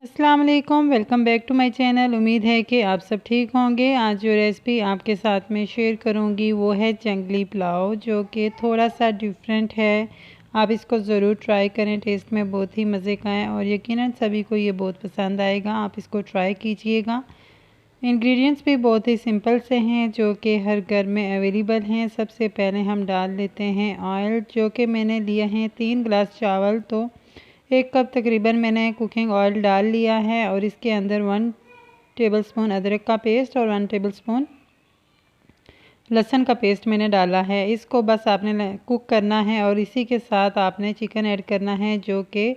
अस्सलाम वालेकुम, welcome back to my channel. उम्मीद है कि आप सब ठीक होंगे। आज जो रेसिपी आपके साथ में शेयर करूंगी वो है जंगली पुलाव, जो कि थोड़ा सा डिफरेंट है। आप इसको ज़रूर ट्राई करें, टेस्ट में बहुत ही मज़े का है और यकीनन सभी को ये बहुत पसंद आएगा। आप इसको ट्राई कीजिएगा। इंग्रेडिएंट्स भी बहुत ही सिंपल से हैं जो कि हर घर में अवेलेबल हैं। सबसे पहले हम डाल लेते हैं ऑयल, जो कि मैंने लिया है 3 गिलास चावल, तो 1 कप तकरीबन मैंने कुकिंग ऑयल डाल लिया है और इसके अंदर 1 टेबलस्पून अदरक का पेस्ट और 1 टेबलस्पून लहसुन का पेस्ट मैंने डाला है। इसको बस आपने कुक करना है और इसी के साथ आपने चिकन ऐड करना है, जो कि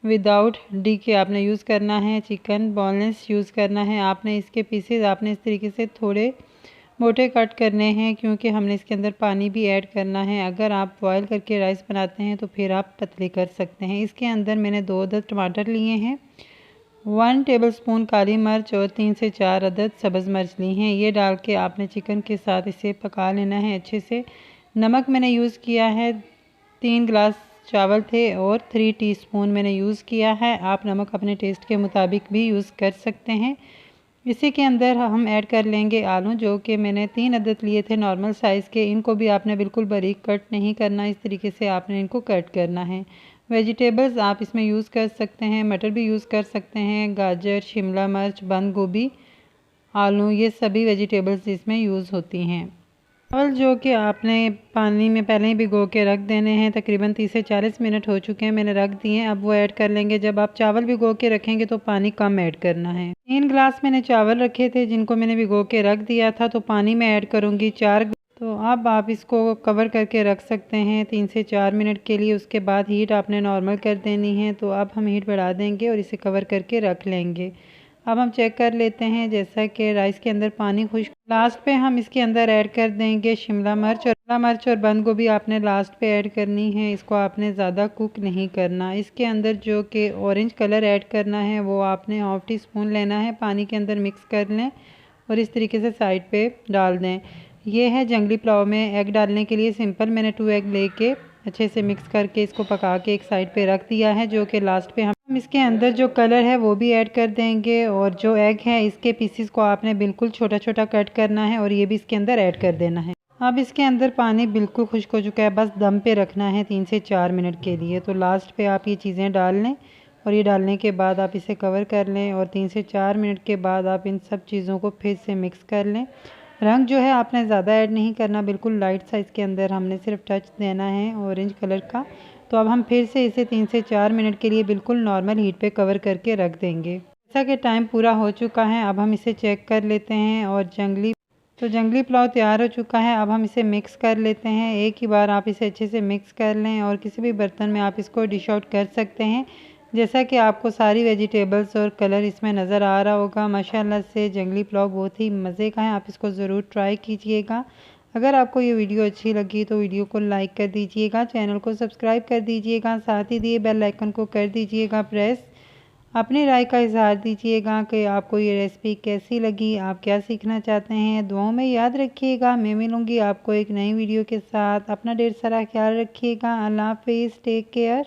विदाउट डी के आपने यूज़ करना है। चिकन बोनलेस यूज़ करना है आपने। इसके पीसेज आपने इस तरीके से थोड़े मोटे कट करने हैं, क्योंकि हमने इसके अंदर पानी भी ऐड करना है। अगर आप बॉयल करके राइस बनाते हैं तो फिर आप पतले कर सकते हैं। इसके अंदर मैंने 2 अदद टमाटर लिए हैं, 1 टेबलस्पून काली मिर्च और 3 से 4 अदद सब्ज़ मिर्च ली हैं। ये डाल के आपने चिकन के साथ इसे पका लेना है अच्छे से। नमक मैंने यूज़ किया है, 3 गिलास चावल थे और 3 टीस्पून मैंने यूज़ किया है। आप नमक अपने टेस्ट के मुताबिक भी यूज़ कर सकते हैं। इसी के अंदर हम ऐड कर लेंगे आलू, जो कि मैंने 3 अदद लिए थे नॉर्मल साइज़ के। इनको भी आपने बिल्कुल बारीक कट नहीं करना, इस तरीके से आपने इनको कट करना है। वेजिटेबल्स आप इसमें यूज़ कर सकते हैं, मटर भी यूज़ कर सकते हैं, गाजर, शिमला मिर्च, बंद गोभी, आलू, ये सभी वेजिटेबल्स इसमें यूज़ होती हैं। चावल जो कि आपने पानी में पहले ही भिगो के रख देने हैं, तकरीबन 30 से 40 मिनट हो चुके हैं, मैंने रख दिए हैं। अब वो ऐड कर लेंगे। जब आप चावल भिगो के रखेंगे तो पानी कम ऐड करना है। 3 गिलास मैंने चावल रखे थे जिनको मैंने भिगो के रख दिया था, तो पानी में ऐड करूँगी 4। तो अब आप इसको कवर करके रख सकते हैं 3 से 4 मिनट के लिए। उसके बाद हीट आपने नॉर्मल कर देनी है। तो अब हम हीट बढ़ा देंगे और इसे कवर करके रख लेंगे। अब हम चेक कर लेते हैं, जैसा कि राइस के अंदर पानी खुश्क। लास्ट पे हम इसके अंदर ऐड कर देंगे शिमला मिर्च और बंद गोभी आपने लास्ट पे ऐड करनी है। इसको आपने ज़्यादा कुक नहीं करना। इसके अंदर जो कि ऑरेंज कलर ऐड करना है वो आपने हाफ टी स्पून लेना है, पानी के अंदर मिक्स कर लें और इस तरीके से साइड पे डाल दें। ये है जंगली पुलाव में एग डालने के लिए सिंपल। मैंने 2 एग लेके अच्छे से मिक्स करके इसको पका के एक साइड पे रख दिया है, जो कि लास्ट पे हम इसके अंदर जो कलर है वो भी ऐड कर देंगे। और जो एग है इसके पीसेस को आपने बिल्कुल छोटा छोटा कट करना है और ये भी इसके अंदर ऐड कर देना है। अब इसके अंदर पानी बिल्कुल खुश्क हो चुका है, बस दम पे रखना है 3 से 4 मिनट के लिए। तो लास्ट पे आप ये चीज़ें डाल लें और ये डालने के बाद आप इसे कवर कर लें और 3 से 4 मिनट के बाद आप इन सब चीज़ों को फिर से मिक्स कर लें। रंग जो है आपने ज़्यादा ऐड नहीं करना, बिल्कुल लाइट सा इसके अंदर हमने सिर्फ टच देना है ऑरेंज कलर का। तो अब हम फिर से इसे 3 से 4 मिनट के लिए बिल्कुल नॉर्मल हीट पे कवर करके रख देंगे। जैसा कि टाइम पूरा हो चुका है, अब हम इसे चेक कर लेते हैं और जंगली पुलाव तैयार हो चुका है। अब हम इसे मिक्स कर लेते हैं। एक ही बार आप इसे अच्छे से मिक्स कर लें और किसी भी बर्तन में आप इसको डिश आउट कर सकते हैं। जैसा कि आपको सारी वेजिटेबल्स और कलर इसमें नज़र आ रहा होगा, माशाल्लाह से जंगली पुलाव बहुत ही मज़े का है। आप इसको ज़रूर ट्राई कीजिएगा। अगर आपको ये वीडियो अच्छी लगी तो वीडियो को लाइक कर दीजिएगा, चैनल को सब्सक्राइब कर दीजिएगा, साथ ही दिए बेल आइकन को कर दीजिएगा प्रेस। अपनी राय का इजहार दीजिएगा कि आपको ये रेसिपी कैसी लगी, आप क्या सीखना चाहते हैं। दुआओं में याद रखिएगा। मैं मिलूँगी आपको एक नई वीडियो के साथ। अपना ढेर सारा ख्याल रखिएगा। अल्लाह हाफिज़, टेक केयर।